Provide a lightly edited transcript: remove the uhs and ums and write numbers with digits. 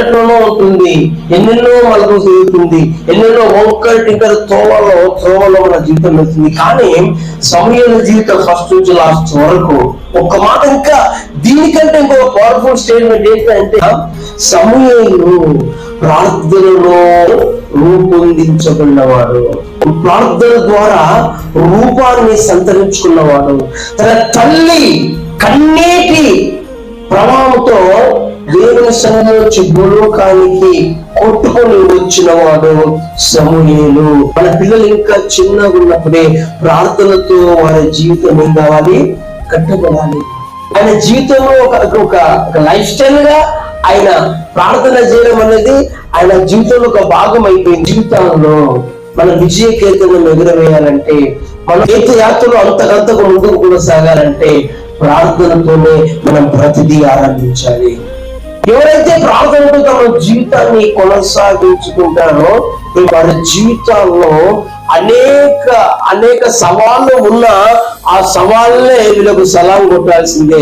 ఎన్నెన్నో ఉంటుంది, ఎన్నెన్నో మనకు తిరుగుతుంది, ఎన్నెన్నో వంకర టింకర త్రోవలో మన జీవితం వెళ్తుంది. కానీ సమూయేలు జీవితం ఫస్ట్ నుంచి లాస్ట్ వరకు ఒక్క మాట, ఇంకా దీనికంటే ఇంకొక పవర్ఫుల్ స్టేట్మెంట్ ఏంటంటే, సమూయేలు ప్రార్థనలో రూపొందించబడినవాడు, ప్రార్థన ద్వారా రూపాన్ని సంతరించుకున్నవాడు, తన తల్లి కన్నీటి ప్రవాహంతో దేవుని సన్నిధిలో నుంచి భూలోకానికి కొట్టుకొని వచ్చిన వాడు సమూయేలు. మన పిల్లలు ఇంకా చిన్నగా ఉన్నప్పుడే ప్రార్థనతో వారి జీవితం ఏం కావాలి, కట్టబడాలి. ఆయన జీవితంలో ఒక లైఫ్ స్టైల్ గా ఆయన ప్రార్థన చేయడం అనేది ఆయన జీవితంలో ఒక భాగం అయిపోయింది. జీవితంలో మన విజయ కేతనం ఎగురవేయాలంటే, మన తీర్థయాత్రలో అంతకంతకు ముందుకు కొనసాగాలంటే ప్రార్థనతోనే మనం ప్రతిదీ ఆరంభించాలి. ఎవరైతే ప్రార్థనతో తమ జీవితాన్ని కొనసాగించుకుంటారో వారి జీవితాల్లో అనేక సవాళ్ళు ఉన్నా ఆ సవాళ్ళే వీళ్ళకు సలాం కొట్టాల్సిందే.